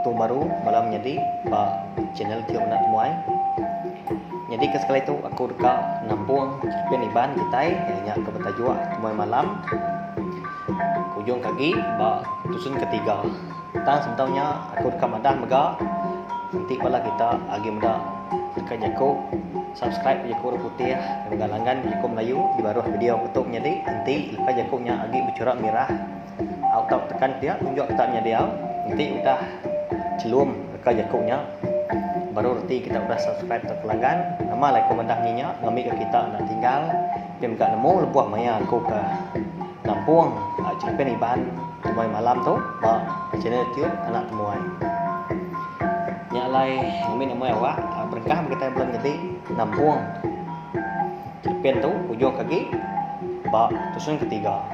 foto baru malam menjadi channel Tio Nak Muai. Jadi sekali itu aku dekat nampung cerpen iban kita hanya ke Betajua Muai malam ujung kaki tusun ketiga. Tang sebetulnya aku dekat madah mega nanti pala kita agi muda dekat jako subscribe jako putih galangan jako Melayu di baru video betul jadi nanti lepas jakonya agi bercorak merah auto tekan dia tunjuk ketaknya dia nanti udah celum dekat jakonya baru nanti kita udah subscribe ke pelanggan nama like komandangnya ngambil ke kita nak tinggal dia enggak nemu lebuah maya aku ke Lampung cerpen iban Muai malam tu channel YouTube anak Muai nyalai ngambil nama awak berkah kita belum jadi Lampung cerpen tu ujung kaki tusun ketiga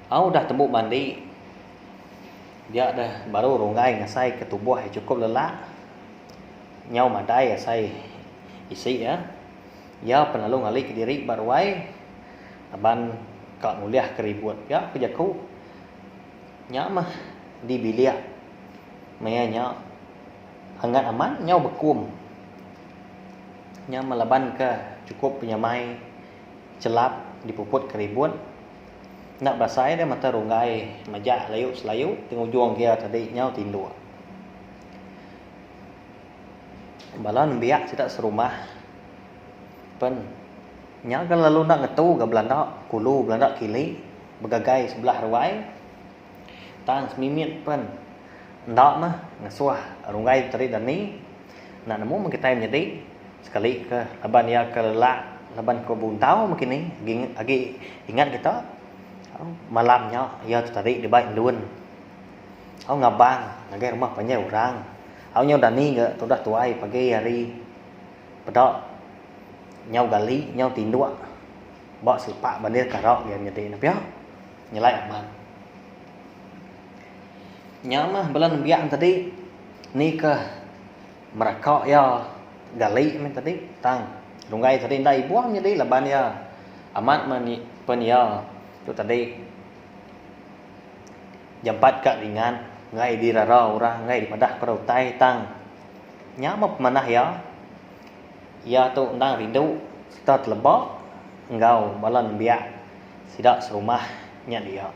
udah tembuk mandi dia dah baru rungai ngasai ke tubuh yang cukup lelah nyau madai ngasai isi ya penalu ngali ke diri baruai aban kak muliah keribut ya kejaku nya mah di bilik mayanya hangat aman nyau bekum nya melaban ke cukup penyamai celap dipuput keribut nak basai dia mata rungai majak layu selayu tengok juang dia tadi nyau tindu balon biak tidak serumah pen nya kan lalu nak ngetu ke Belanda kulu Belanda kili begagai sebelah ruai tang semimit pen ndak mah ngasuah rungai tadi dani nak nemu kita menjadi sekali ke laban ya ke lelak laban ke buntau mungkin ni agi ingat kita malamnya ya tadi di baik luan ngabang ngagai rumah banyak orang nyau dani ke sudah tuai pagi hari pedok nyau gali nyau tindua bawa selpak bandir karok yang nyedi napi nyelai aman nyamah belan biak tadi ni ke merakok ya gali men tadi tang rungai tadi ndai buang nyedi laban ya amat mani pen ya tu tadi jam 4 kak ringan ngai di rara orang ngai di padah ko tai tang nyamah manah ya tu ndang rindu start lebok engau balan biak sidak serumah nya dia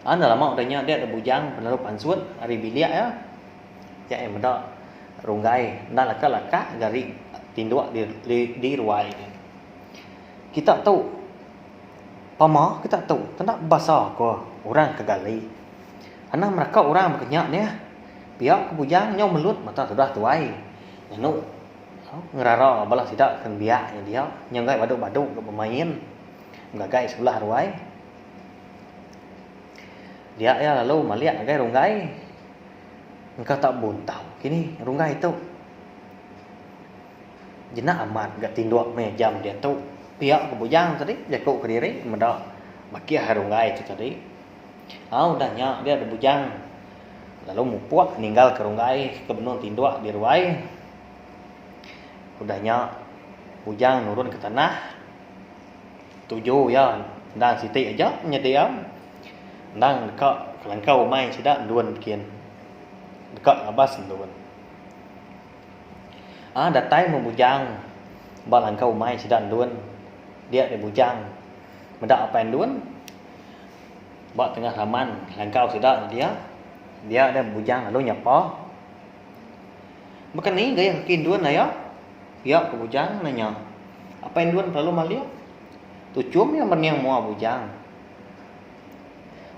anda lama udahnya dia ada bujang penaruh pansut hari bilik ya em dak runggai ndak laka dari tinduk di ruai kita tahu pama kita tahu tanda bahasa ko orang kegali anak mereka orang berkenyak ni pihak kebujang nyau melut mata sudah tuai nanu ngerara balas tidak kan biak dia nyangai baduk-baduk ke pemain ngagai sebelah ruai dia ya lalu melihat ngagai runggai engkau tak buntau kini runggai itu jenak amat gak tinduk jam dia tu pihak kebujang tadi jago ke diri mendak baki harunggai itu tadi udahnya dia ada bujang lalu mupuak meninggal ke runggai ke benung tinduk di ruai udahnya bujang nurun ke tanah tujuh ya dan siti aja nyediam dan dekat kelangkau mai sidak duan kian dekat abas duan datai membujang balangkau mai sidak duan dia ada bujang mendak apa yang duan bak tengah raman langkau sidak dia ada bujang lalu nyapa makan ni gaya kin duan lah ya ke bujang nanya apa yang duan perlu malia tu cium yang berniang mua bujang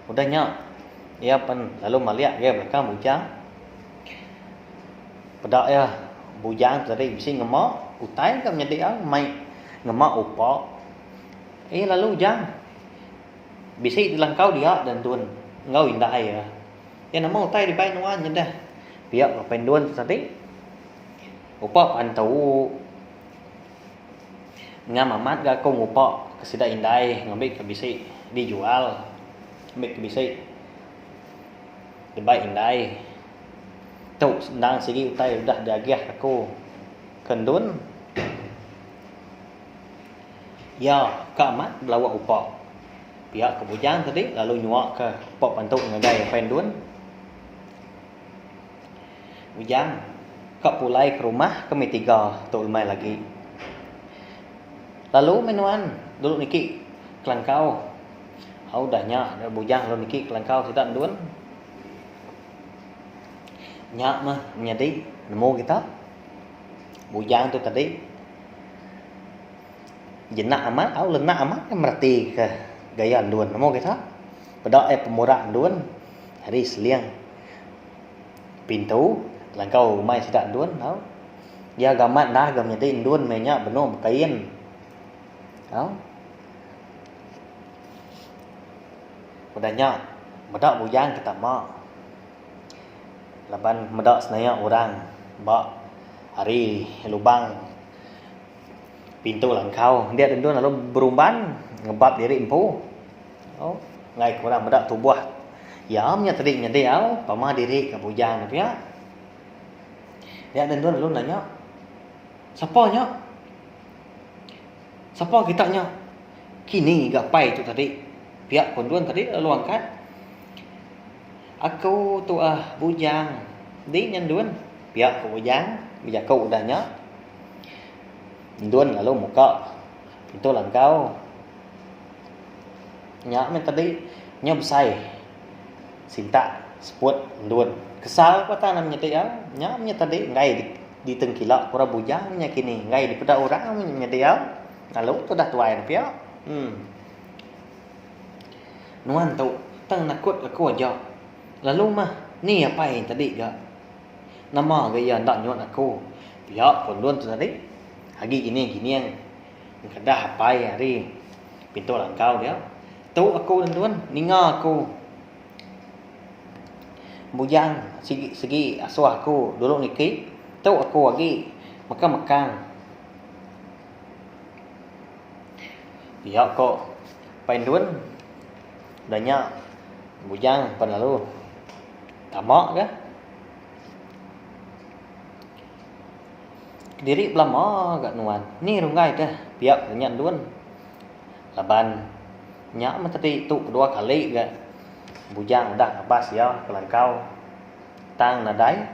udahnya ya pen lalu malia ya belakang bujang pedak ya bujang tadi bisi ngemak utai kan menjadi mai ngemak upok lalu bujang bisi dilangkau dia dan tuan ngau indai ya nama utai di baik nuan nyedah biak apa yang duan tadi upok antau ngam amat ga kong upok kesida indai ngambil ke bisi dijual ambil ke bisi dibaik indai tu sedang segi utai udah diagih aku kendun ya ka amat belawak upok pihak ke bujang tadi lalu nyuak ke pok pantuk ngagai pendun. Bujang kau pulai ke rumah kami 3 tok lemai lagi. Lalu menuan dulu niki kelangkau. Au dah nyak bujang lalu niki kelangkau tidak dun. Nyak mah menjadi nemu kita. Bujang tu tadi jenak amat au lenak amat merti ke gaya dun nemu kita. Pada pemurah dun hari seliang pintu langkau mai tidak dun au. Ya gamat dah gam jadi dun menya benom kain. Au. Padanya medak bujang kita mak. Laban medak senaya orang bak hari lubang pintu langkau dia dun lalu berumban ngebab diri empu. Oh, ngai kurang medak tubuh. Ya nya tadi nya dia au pama diri ke bujang dia. Dia dun lalu nanya. Siapa nya? Siapa kita nya? Kini gapai tu tadi. Pihak konduan tadi lalu angkat. Aku tu bujang. Di nyan duan. Pihak ku bujang, bija kau udah nya. Duan lalu muka pintu langkau. Nya men tadi nya besai. Sinta spot duan. Kesal apa ta namanya dia? Nya tadi ngai di tengkilak pura bujang nya kini ngai di pada orang nya dia. Lalu tu dah tuai pia. Nuan tu tang nakut aku aja. Lalu mah ni apa yang tadi ga? Nama gaya ndak nyot aku. Pia konduan tu tadi. Hagi gini yang kedah apa hari pintu langkau dia. Tu aku tuan ninga aku. Bujang segi asuh aku dulu niki. Tu aku lagi mekang. Pia kok penduan danya bujang pan lalu tamak ke diri belama gak nuan ni rungai dah pihak nyan duan laban nyak mah tadi tu kedua kali gak bujang dah abas ya kelangkau tang nadai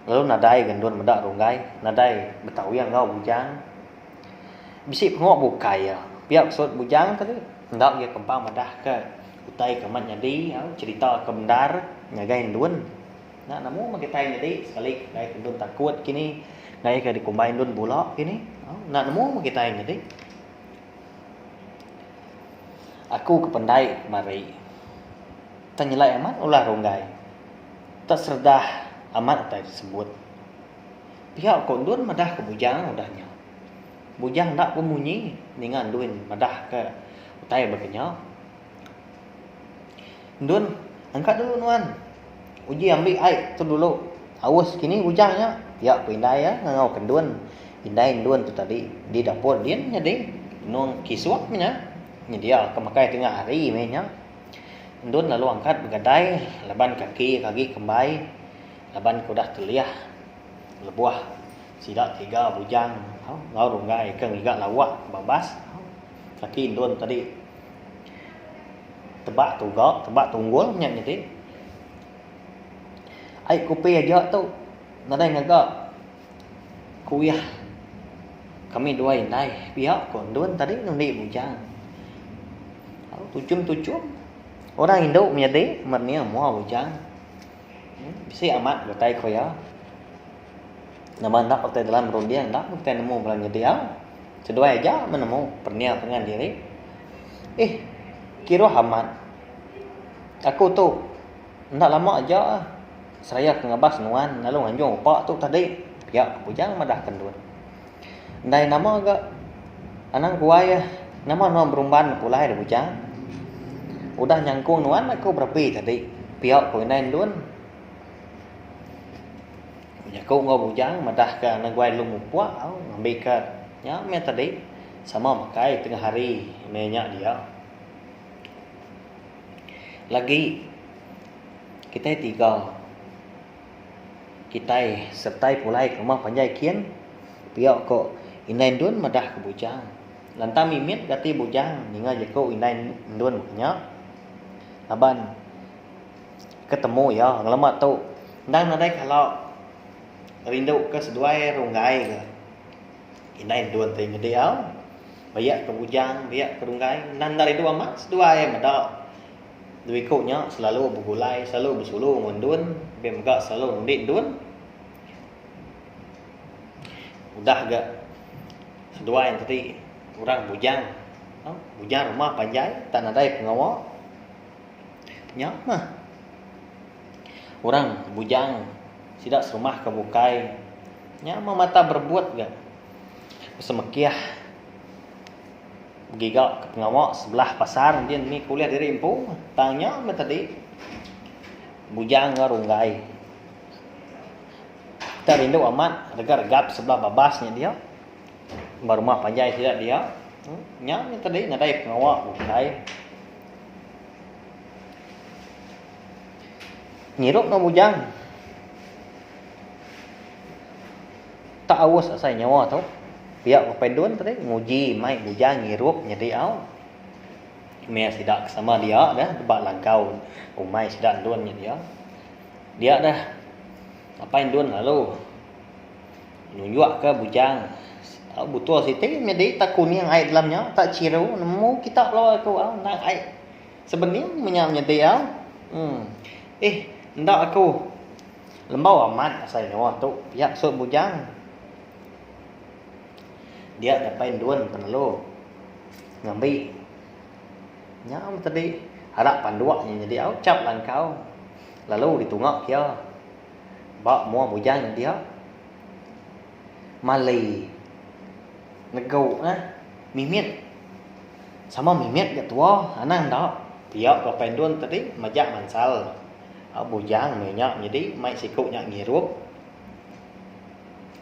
lalu nadai gendun medak rungai nadai betawi yang ngau bujang bisi pengok bukai ya pihak sot bujang tadi ndak dia kempang madah ke utai ke mat nyadi cerita ke bendar ngagai duan nak namu mak kita nyadi sekali gai kendun takut kini ngai ke dikumbain dun bulak kini nak namu mak kita nyadi aku ke pendai mari tanyelai amat ulah ronggai tak serdah amat apa tersebut pihak kondun madah ke bujang udahnya bujang ndak pemunyi dengan duin madah ke utai bagenya dun angkat dulu nuan uji ambil air tu dulu awas kini bujangnya ya pindai ya ngau kendun pindai dun tu tadi di dapur dia nyadi nong kisuaknya nya dia kemakai tengah hari menya dun lalu angkat begadai laban kaki kembai laban kudah teliah lebuah sidak 3 bujang ngau runggai keng iga lawak babas kaki dun tadi tebak tunggul nya jadi ai kopi aja tu nadai ngaga kuya kami dua indai pihak kondun tadi nundi bujang tucum orang Indo menjadi mernia mua bujang bisa amat bertai koya nama nak bertai dalam rondia nak bertai nemu belanja dia sedua aja menemu pernia dengan diri kira hamat aku tu ndak lama aja saya ke ngabas nuan lalu nganjung pak tu tadi pihak bujang madah kendun ndai nama agak anang kuai nama nuan berumban pulai ada bujang udah nyangkung nuan aku berapi tadi pihak ku ndai dun aku ngau bujang madah ke nang kuai lu mupua ambil ke nya me tadi sama makai tengah hari menya dia lagi kita 3 kita sertai pulai ke rumah panjai kian pihak kok inain dun madah ke bujang Lanta mimit gati bujang ninga jeko inai ndun nya. Aban ketemu ya ngelamat tu. Ndang nadai kalau rindu ke seduai runggai ke. Inai ndun teh ngede au. Bayak ke bujang, bayak ke runggai, nan dari dua amat seduai madak. Dui ko nya selalu bergulai, selalu bersulu ngundun, bemgak selalu ngundik ndun. Udah gak seduai tadi orang bujang. Bujang rumah panjai, tak nadai pengawak. Nya mah. Orang bujang sidak serumah kebukai. Nya mah mata berbuat gak. Semekiah gigak ke pengawak sebelah pasar dia ni kuliah di Rimpu. Tanya mah tadi bujang ngarunggai. Kita rindu amat regap sebelah babasnya dia. Rumah panjai tidak dia. Nya tadi nadai pengawak bukai. Ngirup no bujang. Tak awas asai nyawa tu. Pihak kependun tadi nguji mai bujang ngirup nyedi au. Mea sidak sama dia dah debak langkau. Umai sidak ndun nya dia. Dia dah apain ndun lalu. Nunjuk ke bujang. Butuh siti nyedi tak kuning air dalamnya tak ciru nemu kita lawa aku au nak air. Sebenarnya menyam nyedi au. Ndak aku lembau amat asal nyawa tu pihak sut bujang. Dia dapat duan penelu ngambil nyam tadi harap panduaknya jadi au cap langkau lalu ditungak dia bawa mua bujang dia mali negau mimit sama mimit gak tua anang dak pihak dapat duan tadi majak mansal bujang menyak jadi mai sikuk nyak ngirup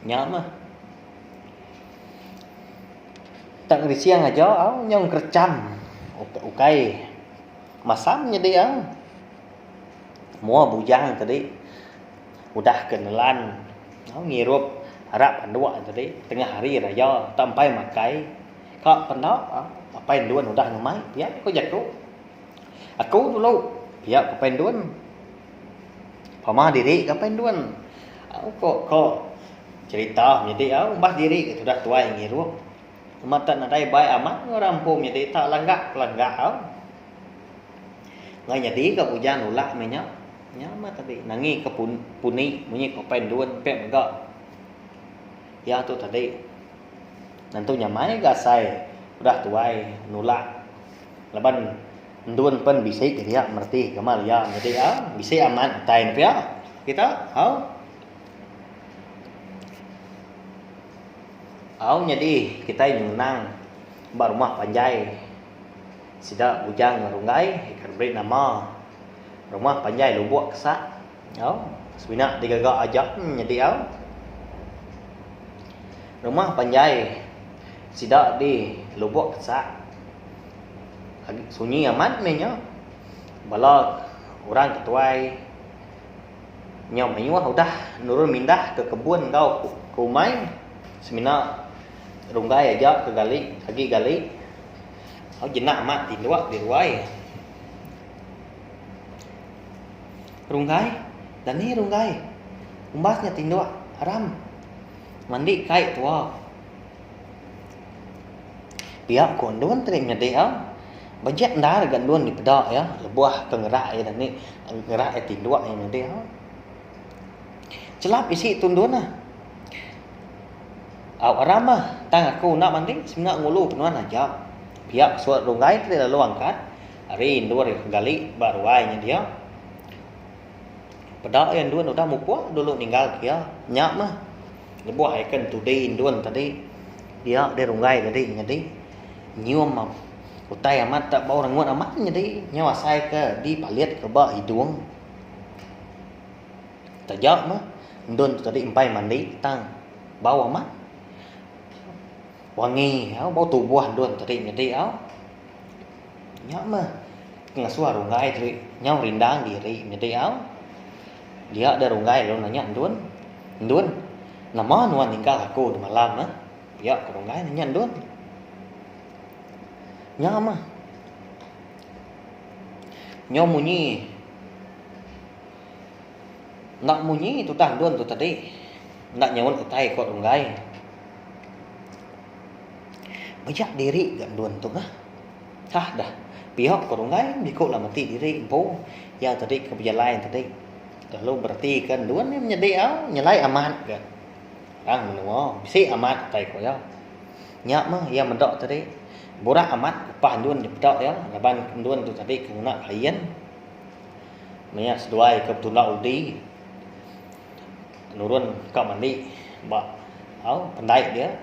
nyam mah tak risiang aja au nyong kercam ukai masam jadi au mua bujang tadi udah kenalan au ngirup harap pandua tadi tengah hari raya sampai makai kak pendok apa duan udah ngemai biar kau jatuh aku dulu biar kau penduan pama diri kapan duan kok cerita jadi au mbah diri sudah tua yang ngirup mata nadai baik amat rampung jadi tak langgak au ngai jadi ke bujang nulak menyak nyama tadi nangi ke puni bunyi kapan duan pek megak ya tu tadi nantu nyamai gasai udah tuai nulak leban ndun pen bisik dia merti kemal ya jadi bisik aman tain pia kita jadi kita nyunang bar rumah panjai sida bujang ngarunggai ikan beri nama rumah panjai lubuk kesak sebinak digagak ajak jadi rumah panjai sida di lubuk kesak sunyi amat menya balak orang ketuai nyom ayuh udah nurun mindah ke kebun kau kumai semina runggai aja ke gali lagi gali jenak amat tinduak di ruai runggai dan ni runggai umbasnya tinduak haram mandi kai tua pihak kondon terima dia bajet nda gan duan di pedak ya lebuah kengerak ya dan ni gerak tinduak yang dia celap isi tundun arama tang aku nak mandi sebenarnya ngulu penuan aja pihak suat runggai tu lalu angkat hari dua gali baruainya dia pedak yang duan udah mupua dulu ninggal kia nyak mah lebuah ikan tudin duan tadi dia runggai tadi jadi nyium mah utai amat tak bau rangun amat jadi nyawa sai ke di paliat ke ba hidung tajak mah ndon tadi empai mandi tang bau amat wangi bau tubuh ndon tadi jadi nyak mah ngasuh runggai tadi nyau rindang diri jadi dia ada runggai lo nanya ndon nama nuan tinggal aku di malam dia ke runggai nanya ndon Nyama. Nyo munyi. Nak munyi tu tandun tu tadi. Nak nyawon utai kot unggai. Banyak diri gandun tu kah? Hah dah. Pihak kot unggai dikut lah mati diri empu. Yang tadi keberjalan tadi. Lalu berarti kan duan ni menyedi nyelai amat ke. Ang menua bisi amat utai ko ya. Nyak mah yang mendok tadi. Borak amat upah duan dipedok ya. Laban duan tu tadi kena klien. Maya seduai ke betulak udi. Nurun kau mandi. Bak. Pandai dia.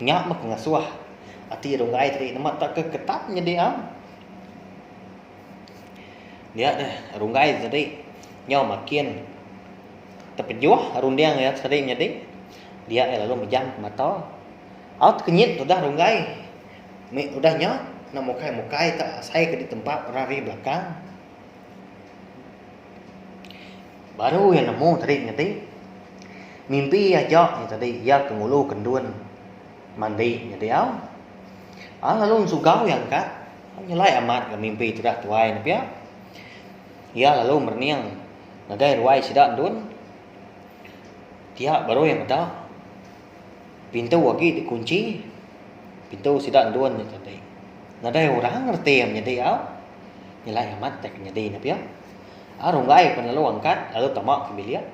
Nyak mah ngasuah. Ati rungai tadi nama tak keketat nyedi dia dah rungai tadi. Nyo makin terpejuah rundiang ya tadi nyedi. Dia lalu mejam mata. Kenyit tu dah rungai. Udah nyok nak mukai tak saya ke di tempat rari belakang. Baru yang nemu tadi nyedi. Mimpi aja tadi ya kengulu kendun mandi nyedi lalu sugau yang kat nyelai amat ke mimpi tu dah tuai ni ya. Ya lalu merniang nagai ruai sidak dun. Dia baru yang ada pintu lagi dikunci. Pintu sidak dun ni tadi. Nadai orang ngerti yang nyedi nyelai amat tak nyedi ni ya. Rungai pun lalu angkat lalu tamak ke bilik.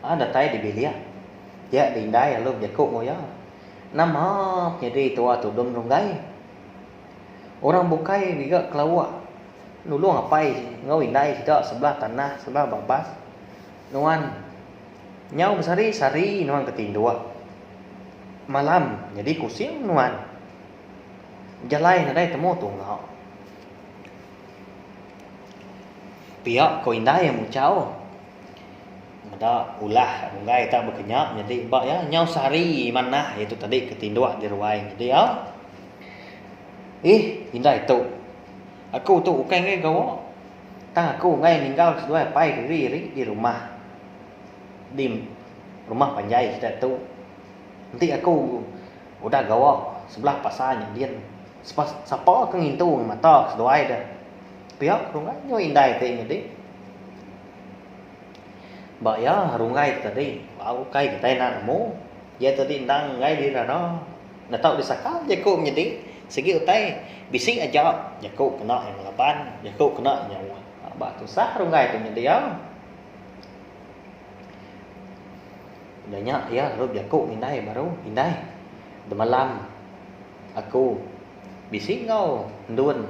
Datai di bilik. Ya dindai lalu jakuk mo ya. Nama nyedi tua tu dum rungai. Orang bukai juga kelawak. Nulung apai ngau indai sidak sebelah tanah sebelah babas. Nuan nyau besari sari nuan ketindua. Malam jadi kusim nuan. Jalai nadai temu tu ngau. Pihak ko indai yang mucau. Ada ulah rungai tak berkenyak jadi bak ya nyau sari mana itu tadi ketindua di ruai jadi indai tu. Aku tu bukan ngai gawa. Tang aku ngai ninggal sedua pai ri di rumah. Di rumah panjai kita tu. Nanti aku udah gawa sebelah pasar nyedian. Siapa ke ngintu mata sedua dah. Pihak rungai nyo indai te jadi. Bak ya rungai tadi. Kai kita nak nemu. Ya tadi ndang ngai di rano. Nak tahu disakal jaku nyedi. Segi utai bisik aja jakuk kena yang lapan jakuk kena yang batu sah rungai tu dia banyak ya lalu jakuk indai baru indai de malam aku bisik ngau ndun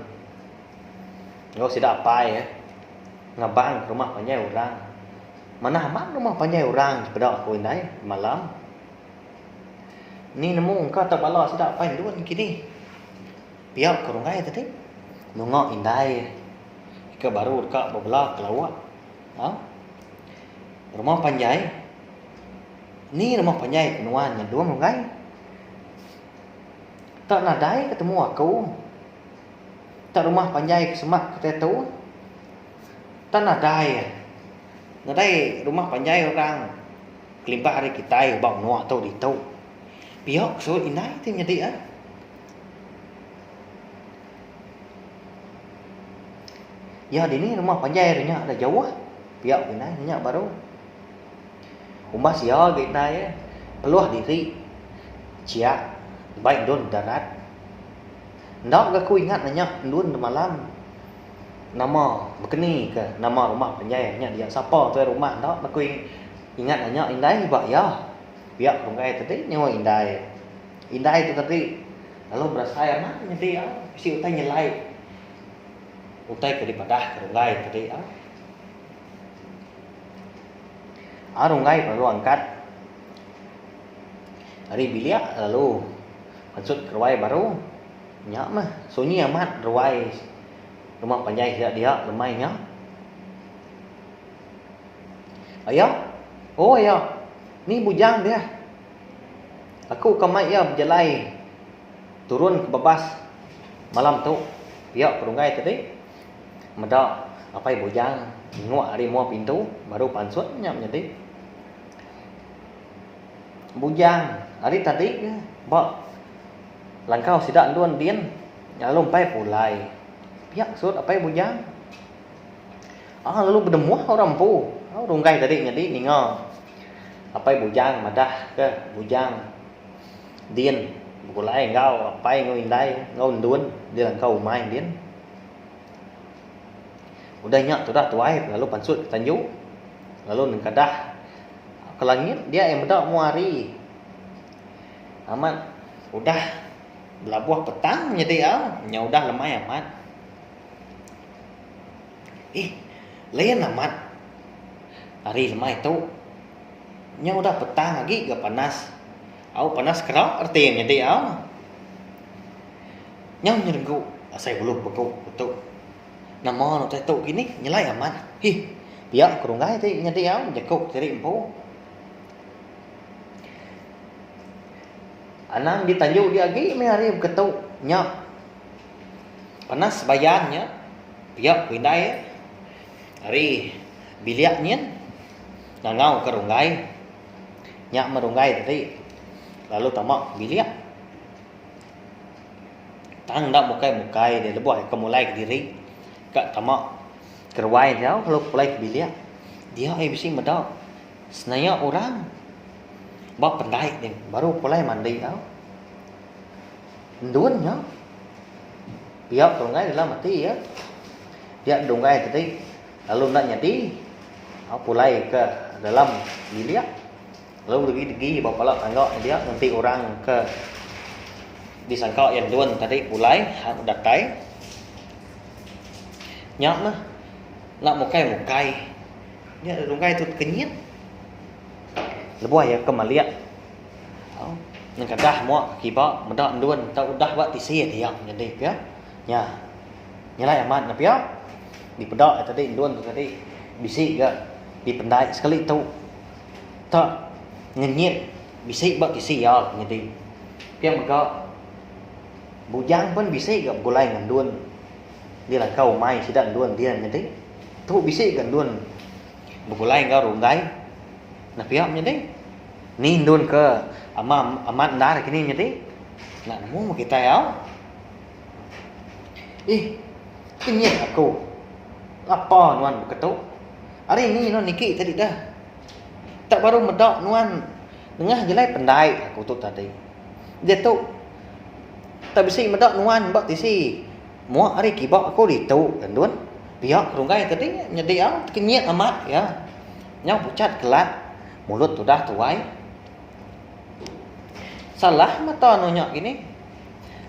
ngau sidak pai ngabang rumah panjai orang mana amat rumah panjai orang pada aku indai malam ni nemu engkau tak bala sidak pai ndun kini. Pihak kurungai tadi nungok indai ke baru dekat bebelah kelawak rumah panjai ni rumah panjai kenuan yang dua rungai tak nadai ketemu aku tak rumah panjai kesemak kata tu tak nadai rumah panjai orang kelimpah hari kita bang nuak tau di tau pihak so indai tu nyedi ya di ni rumah panjai nya ada jauh pihak ini nya baru umas ya kita peluah diri cia baik don darat ndak aku ingat nya dun malam nama begini ke nama rumah panjai nya dia siapa tu rumah ndak aku ingat nya indai bak ya pihak rungai tadi nyawa indai tu tadi lalu berasai anak nya dia si utai nyelai utai ke daripada rungai tadi rungai perlu angkat hari bilik lalu maksud ruai baru nyak mah sunyi amat ruai rumah panjai tidak dia lemainya ayah ni bujang dia aku kamai ya berjalai turun ke babas malam tu pihak perungai tadi meda apa bujang nguak hari mua pintu baru pansut nyam jadi bujang hari tadi ba langkau sidak duan dian lalu pai pulai pihak sud apa bujang lalu berdemuah orang pu runggai tadi jadi ningo apa bujang madah ke bujang dian pulai ngau apa ngau indai ngau duan dia langkau mai dian udah nyak tu dah tuai lalu pansut tanju lalu neng kadah ke langit dia yang bedak muari amat udah belabuh petang jadi nya udah lemai amat lain amat hari lemai tu nya udah petang lagi gak panas panas kerap artinya jadi nya nyerenggu saya belum beku betul namo no tu gini nyelai amat biar kurungai tu nyadi jakuk jadi empu anang ditanju dia lagi me hari ketuk nya panas bayannya biar pindai hari biliaknya ngau kerungai nya merungai tadi lalu tamak biliak tang dak mukai dia lebuh kemulai ke diri kak tamak kerwai jauh kalau mulai ke biliak dia bising medak senaya orang bak pendai ni baru mulai mandi duannya biar kerungai dalam mati ya dia dungai tadi lalu nak nyadi pulai ke dalam biliak lalu lagi bawa tangga dia nanti orang ke disangka yang duan tadi pulai datai nyak mah nak mukai dia dungai tu kenyit lebuh ya kemaliak nang kadah mo kiba medak duan tau udah buat tisi dia jadi ya nya nyalai amat na pia di pedak tadi duan tu tadi bisik gak di pendai sekali tu tak ngenyit bisik buat tisi ya jadi pia maka bujang pun bisik gak gulai ngan duan dia lah kau mai sidan duan dia jadi tu bisik gan duan begulai ngau rungai na pia jadi ni duan ke amat ndar kini jadi nak nemu kita ya kenyit aku apa nuan ketuk hari ini no niki tadi dah tak baru medak nuan dengah jelai pendai aku tu tadi dia tu tak bisa medak nuan bak tisi mu hari kibak aku ditu kan duan pihak rungai tadi jadi kenyit amat ya nyau pucat kelat mulut tu dah tuai salah mata nonyak gini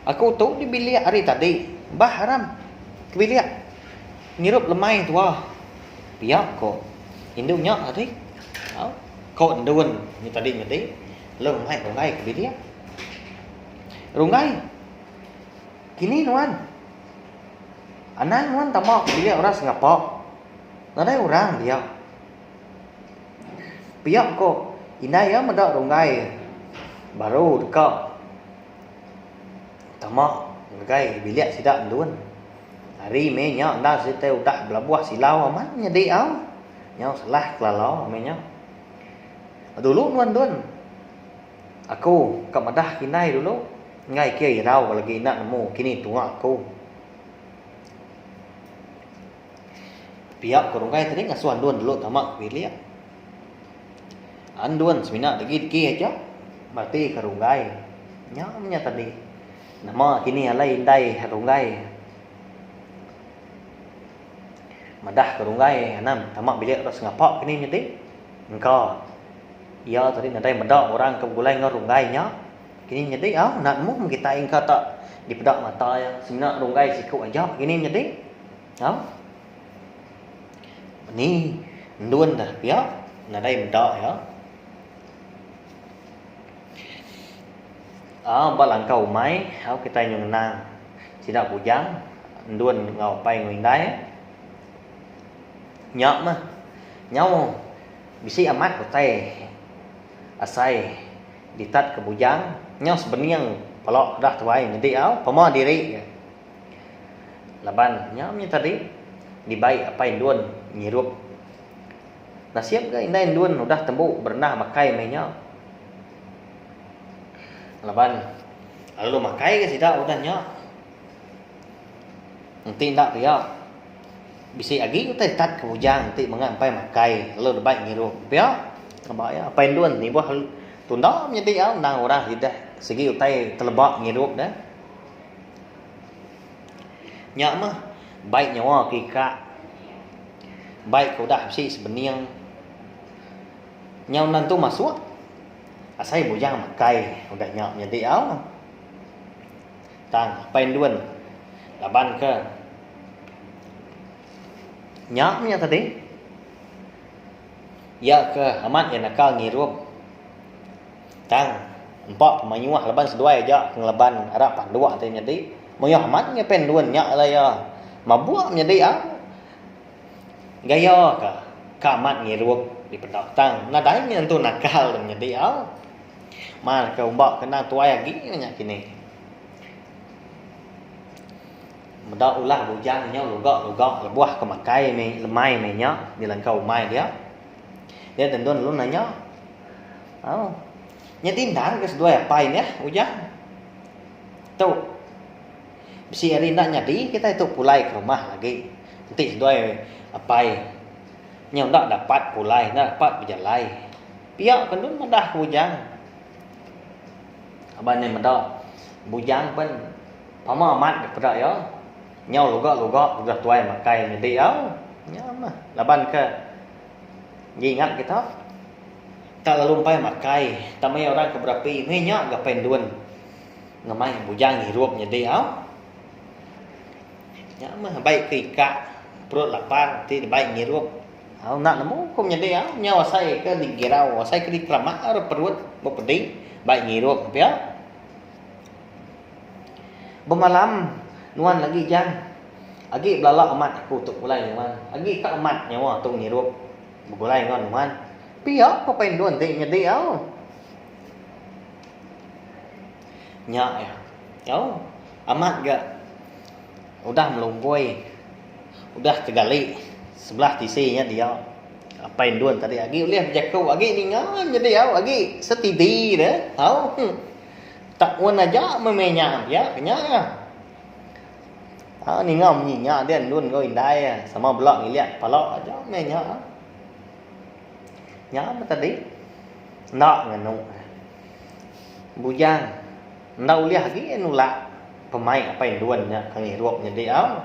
aku tu di biliak hari tadi bah haram ke biliak ngirup lemai tua biak kok induknya tadi kok duan ni tadi nyadi lemai rungai ke biliak rungai kini nuan anan nuan tamak biliak orang singapok nadai orang dia biak kok inai ya medak rungai baru dekat tamak ngai biliak sidak duan hari me nya nda siteu tak belabuh silau amat nyadi nya salah kelalo me nya dulu nuan duan aku kat madah kinai dulu ngai kia irau lagi nak nemu kini tunga aku pihak kurungai tadi ngasuan duan dulu tamak biliak anduan semina lagi aja berarti kerungai nyamnya tadi nama kini alai indai kerungai madah kerungai anam tamak biliak ras ngapak kini nyati engkau iya tadi nadai medak orang kebulai ngerungai nya kini nyati nak mu kita ingka tak dipedak mata ya semina rungai siku aja kini nyati ni nduan dah pia nadai medak ya balang kau mai kita nyung nang sidak bujang nduan ngau pai ngindai nyak mah nyau bisi amat kotai asai ditat ke bujang nyau sebeniang pelok dah tuai jadi pema diri laban nyamnya tadi dibai apa nduan nyirup nasiap ke indai nduan udah tembuk berenah makai mainnya laban lalu makai ke sida udah nya nanti ndak dia bisi agi utai tat ke bujang nanti mengampai makai lalu baik ngiru pia kabaya apa induan ni buah tunda menjadi nang orang tidak segi utai telebak ngiru dah nya mah baik nyawa kika baik kau dah bisi sebeniang nhau nantu masuk asai bujang makai udah nyak menjadi tang apa induan laban ke nyaknya tadi ya ke amat yang nakal ngirup tang empat pemanyuah laban seduai aja ngelaban arah pandua tadi jadi moyo amatnya penduan nyak lah ya mabuak menjadi gaya ka amat ngirup di pendak tang nadai nyentuh nakal dan menjadi mal ke umbak kena tuai lagi banyak kini mendak ulah bujang nya lugak lebuah ke makai me lemai me nya di langkau mai dia tentuan lu nanya nya tindar ke sedua apa ini ya ujang tu bisi hari nak nyadi kita itu pulai ke rumah lagi nanti sedua apa nya ndak dapat pulai ndak dapat berjalai pihak kendun mendah bujang aban ni mendak bujang pun pama amat kepada ya nhau lugak udah tuai makai ni dia nya mah laban ke ingat kita tak lalu pai makai tamai orang ke berapi me nya ga penduan ngamai bujang hirup nya dia nya mah baik kika perut lapar ti baik ngirup nak nemu kum nya dia nya wasai ke digirau wasai ke dikramak perut bepeding baik ngirup ya bemalam nuan lagi jang agi belala amat aku tuk mulai nuan agi ka amat nyawa tung ngirup begulai ngon nuan pia apa penduan ting nya dia nya ya amat ga udah melungkoi udah tegali sebelah tisinya dia apa induan tadi agi ulih jakau agi ningan jadi agi setidi dah tak wan aja memenya ya kenya ni ngam ni nya dia ndun go indai sama blok ngiliat palok aja menya nya tadi nak nganu bujang ndau liah lagi nulak pemain apa induan nya kangi ruap nya dia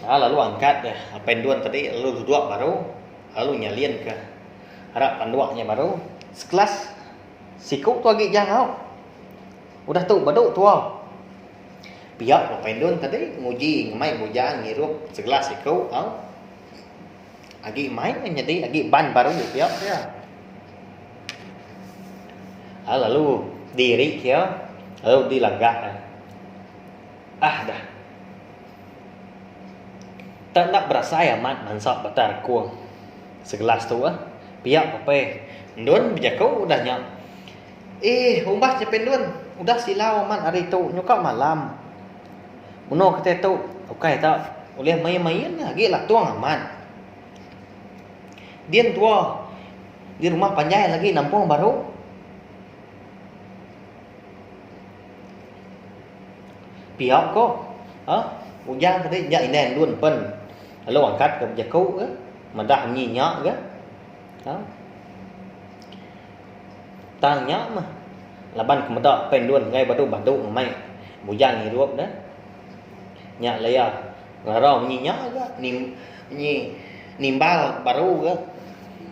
lalu angkat apa induan tadi lalu duduk baru lalu nyalien ke harap panduaknya baru sekelas sikuk tu lagi jang udah tu baduk tu pihak pendun tadi nguji ngemai bujang ngirup segelas ikau agi main jadi agi ban baru pihak dia lalu diri dia lalu dilanggak dah tak nak berasa amat mansap batar kuang segelas tu pihak apa ndun bijakau udah nyam umbah cependun udah silau man hari tu nyuka malam Muno kata tu, okay tak, oleh main-main lagi lah tuang aman. Dia tua di rumah panjai lagi nampung baru. Pihak ko, ujang tadi jak inden luôn pen. Lalu angkat ke jaku madah nyinya ke. Tanya mah. Laban kemedak pen luôn ngai badu mai bujang hirup dah. Nyak laya ngarau nyinya ke nimbal baru ke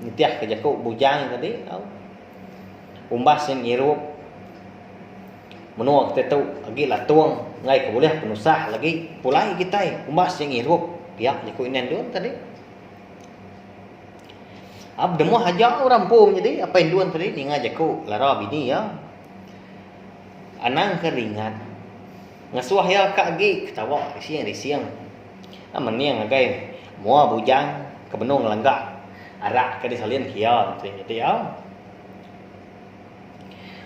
nitiah ke jaku bujang tadi umbas yang hirup menua kita tu lagi lah tuang ngai ke boleh penusah lagi pulai kita umbas yang hirup pihak jaku inen dun tadi demo haja orang pun jadi apa yang duan tadi ninga jaku lara bini ya anang keringat ngasuah ya kak gi ketawa risiang meniang agai mua bujang ke benung langgak arak ke disalian kia jadi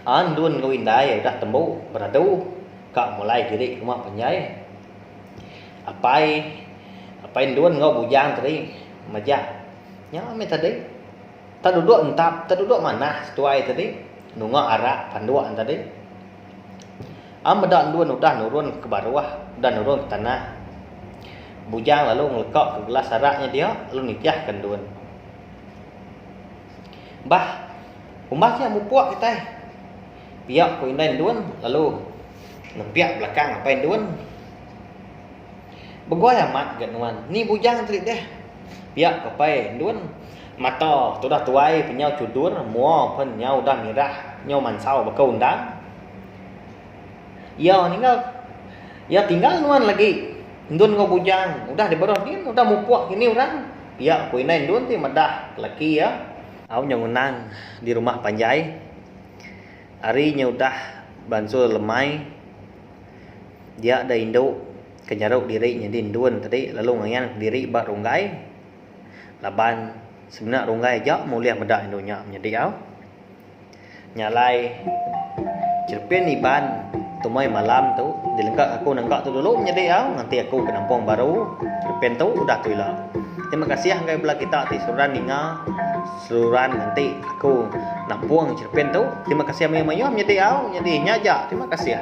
andun go indai dah tembu beradu kak mulai diri rumah penjai apa indun go bujang tadi majak nya me tadi tak duduk entap tak duduk mana setuai tadi nunga arak panduan tadi. Medak duan udah nurun ke bawah, udah nurun ke tanah. Bujang lalu ngelekok ke gelas araknya dia, lalu nityahkan duan. Bah, umbasnya mupuak kita. Piak ku indain duan, lalu nempiak belakang apain duan. Begoy amat ganuan. Ni bujang telit deh. Piak kapai duan. Mata tu dah tuai penyau cudur, mua pen nyau dah mirah, nyau mansau bakau undang. Ya tinggal nuan lagi. Duan kau bujang, udah di bawah dia, udah mupuak ini orang. Piak ku indain duan ti madah laki ya. Au nyau nang di rumah Panjai. Harinya udah bansul lemai. Dia ada induk kenyaruk diri nyedin duan tadi lalu ngayan diri bak runggai. Laban sebenar runggai jak mulia medak indonya menjadi au. Nyalai cerpen iban tumai malam tu dilengkap aku nenggak tu dulu menjadi au, nanti aku ke Nampung Baru cerpen tu udah tu lah. Terima kasih anggai belah kita ti suran ninga seluruhan nanti aku nampung cerpen tu. Terima kasih amayo menjadi au, jadi nyajak. Terima kasih.